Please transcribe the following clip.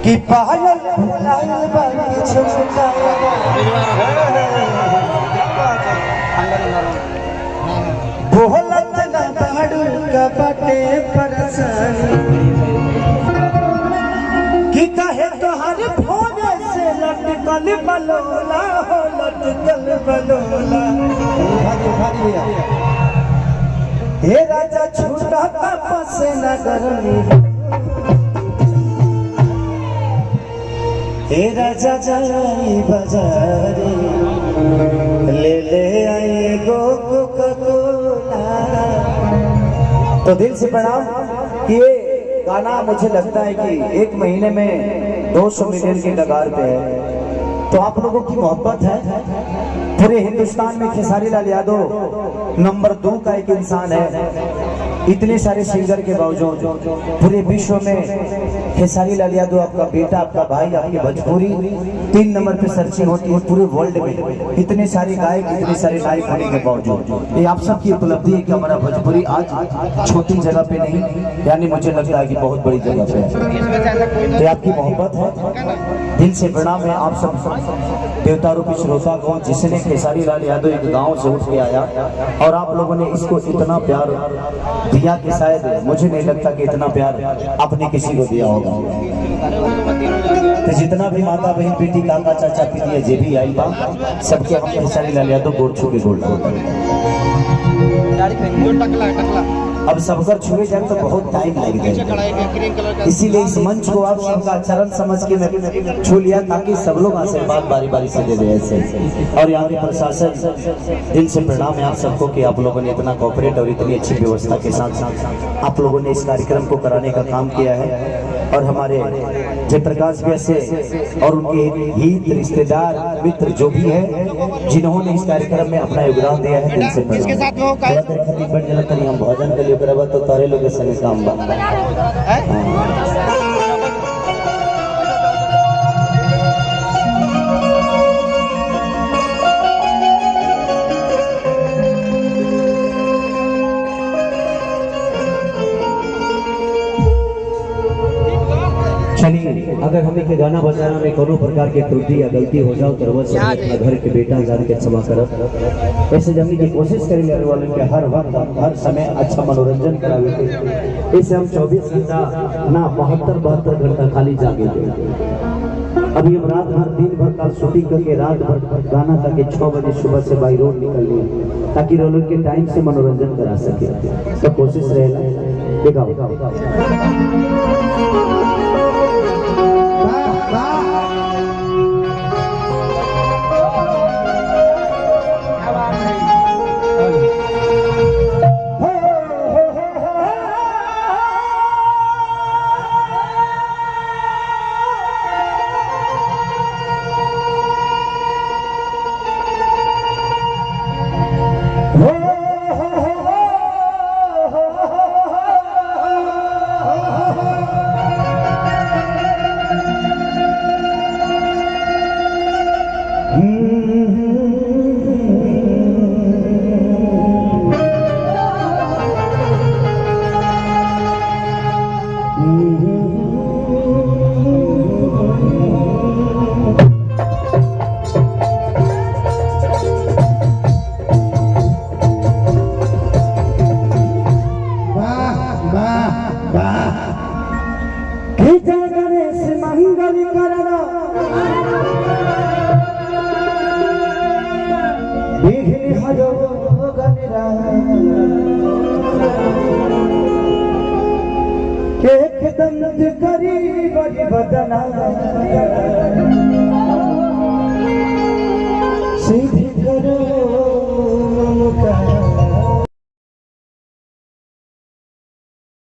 कि पायल फुलायल बाकी छोटा बोलत ना बाड़ू का बाटे परेशानी कि कहे तोहर फोन से लटकल बलोला हो लटकल बलोला हे राजा छूटा तपस न गर्मी हे राजा जाई बाजारे ले ले आए गो कोका-कोला। तो दिल से प्रणाम कि ये गाना मुझे लगता है कि 1 महीने में 200 मिलियन की कगार पे है। तो आप लोगों की मोहब्बत है। पूरे हिंदुस्तान में खेसारी लाल यादव नंबर 2 का एक इंसान है। इतने सारे सिंगर के बावजूद पूरे विश्व में खेसारी लाल यादव आपका बेटा, आपका भाई, आपकी भोजपुरी 3 नंबर पे सर्चिंग होती है पूरे वर्ल्ड में। इतने सारे गायक, इतने सारे नायक होने के बावजूद ये आप सबकी उपलब्धि है कि हमारा भोजपुरी आज छोटी जगह पे नहीं, यानी मुझे लगता है कि बहुत बड़ी जगह पे है। तो आपकी मोहब्बत है, दिल से प्रणाम है आप सब देवता रूपी श्रोता को, जिसने खेसारी लाल यादव एक गाँव से उठ के आया और आप लोगों ने इसको इतना प्यार दिया कि शायद मुझे नहीं लगता कि इतना प्यार आपने किसी को दिया होगा। तो जितना भी माता बहन बेटी काका चाचा पीती जे भी आई बा सबके हम खेसारी लाल यादव गोड़ छू के गोड़ अब सबकर छुए जाए तो बहुत टाइम लग जाएगा, इसीलिए इस मंच को आप सबका चरण समझ के मैं छू लिया ताकि सब लोग आशीर्वाद बारी बारी से दे दे ऐसे। और यहाँ के प्रशासन दिल से प्रणाम है आप सबको कि आप लोगों ने इतना कोऑपरेट और इतनी अच्छी व्यवस्था के साथ आप लोगों ने इस कार्यक्रम को कराने का काम किया है। और हमारे जयप्रकाश व्यास और उनके हित रिश्तेदार मित्र जो भी है जिन्होंने इस कार्यक्रम में अपना योगदान दिया है, दिल से प्रणाम। हम भोजन के लिए तो तारे लोग संग काम अगर हमें के गाना बजाना में कोनो प्रकार के त्रुटि या गलती हो जाओ तो वह अपना घर के बेटा जान के क्षमा करब। ऐसे जमने की कोशिश करेंगे लेने वाले के हर वक्त हर समय अच्छा मनोरंजन करावे के। इसे हम 24 घंटा ना 72 घंटा खाली जागे थे। अभी हम रात भर दिन भर कल शूटिंग करके रात भर गाना ताकि 6 बजे सुबह से बाई रोड निकल लिए ताकि लोग के टाइम से मनोरंजन करा सके। तो कोशिश रहेगा देखा मंगल करना विघ्न हरो गणरा एक दंत करी बड़ी बदना सीधी करो